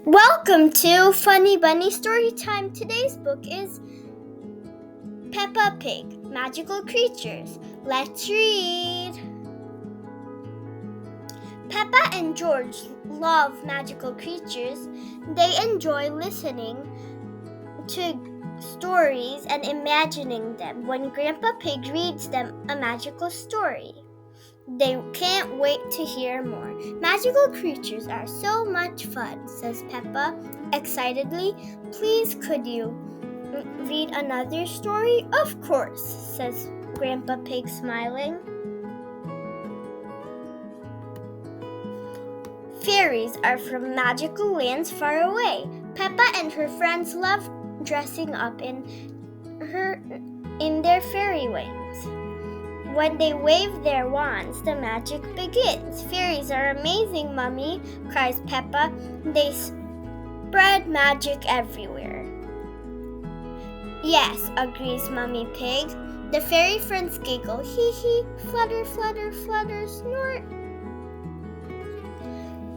Welcome to Funny Bunny Storytime. Today's book is Peppa Pig, Magical Creatures. Let's read. Peppa and George love magical creatures. They enjoy listening to stories and imagining them when Grandpa Pig reads them a magical story. They can't wait to hear more. Magical creatures are so much fun, says Peppa excitedly. Please, could you read another story? Of course, says Grandpa Pig, smiling. Fairies are from magical lands far away. Peppa and her friends love dressing up in their fairy wings. When they wave their wands, the magic begins. Fairies are amazing, Mummy, cries Peppa. They spread magic everywhere. Yes, agrees Mummy Pig. The fairy friends giggle. Hee hee, flutter, flutter, flutter, snort.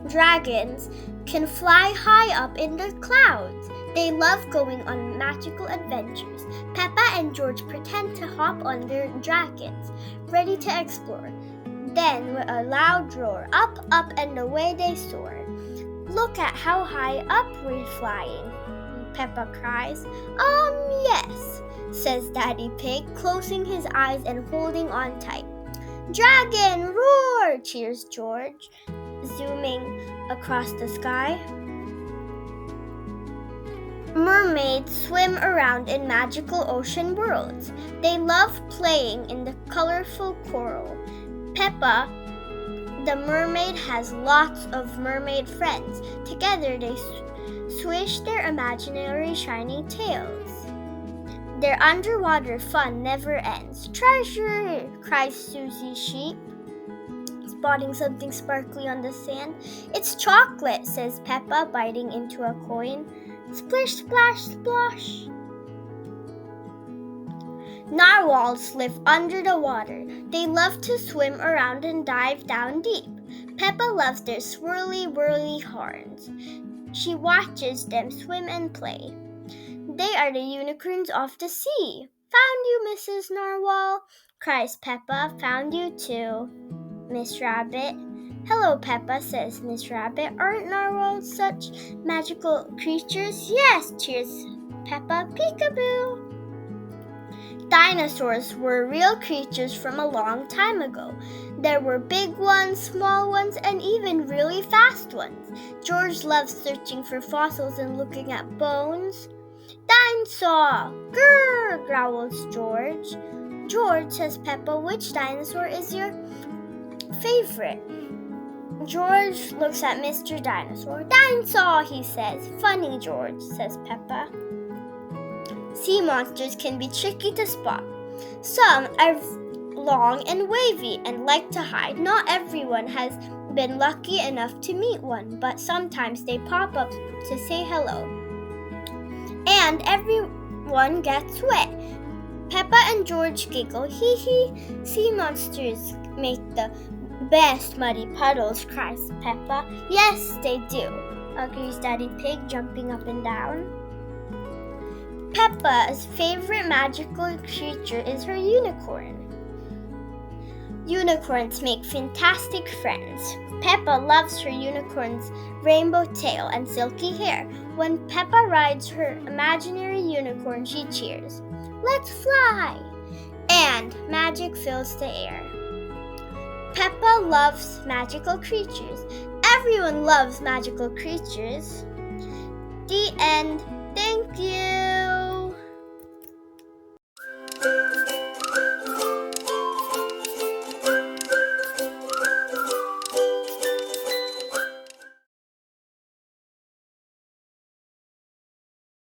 Dragons can fly high up in the clouds. They love going on magical adventures. Peppa and George pretend to hop on their dragons, ready to explore. Then, with a loud roar, up, up, and away they soar. Look at how high up we're flying, Peppa cries. Yes, says Daddy Pig, closing his eyes and holding on tight. Dragon, roar, cheers George, zooming across the sky. Mermaids swim around in magical ocean worlds. They love playing in the colorful coral. Peppa, the mermaid, has lots of mermaid friends. Together they swish their imaginary shiny tails. Their underwater fun never ends. Treasure, cries Susie Sheep, spotting something sparkly on the sand. It's chocolate, says Peppa, biting into a coin. Splish, splash, splosh. Narwhals live under the water. They love to swim around and dive down deep. Peppa loves their swirly, whirly horns. She watches them swim and play. They are the unicorns of the sea. Found you, Mrs. Narwhal, cries Peppa. Found you too, Miss Rabbit. Hello, Peppa, says Miss Rabbit. Aren't narwhals such magical creatures? Yes, cheers Peppa. Peekaboo! Dinosaurs were real creatures from a long time ago. There were big ones, small ones, and even really fast ones. George loves searching for fossils and looking at bones. Dinosaur! Grrr! Growls George. George, says Peppa, which dinosaur is your favorite? George looks at Mr. Dinosaur. Dinosaur, he says. Funny, George, says Peppa. Sea monsters can be tricky to spot. Some are long and wavy and like to hide. Not everyone has been lucky enough to meet one, but sometimes they pop up to say hello. And everyone gets wet. Peppa and George giggle. Hee hee, sea monsters make the best muddy puddles, cries Peppa. Yes, they do, agrees Daddy Pig, jumping up and down. Peppa's favorite magical creature is her unicorn. Unicorns make fantastic friends. Peppa loves her unicorn's rainbow tail and silky hair. When Peppa rides her imaginary unicorn, she cheers. Let's fly! And magic fills the air. Peppa loves magical creatures. Everyone loves magical creatures. The end.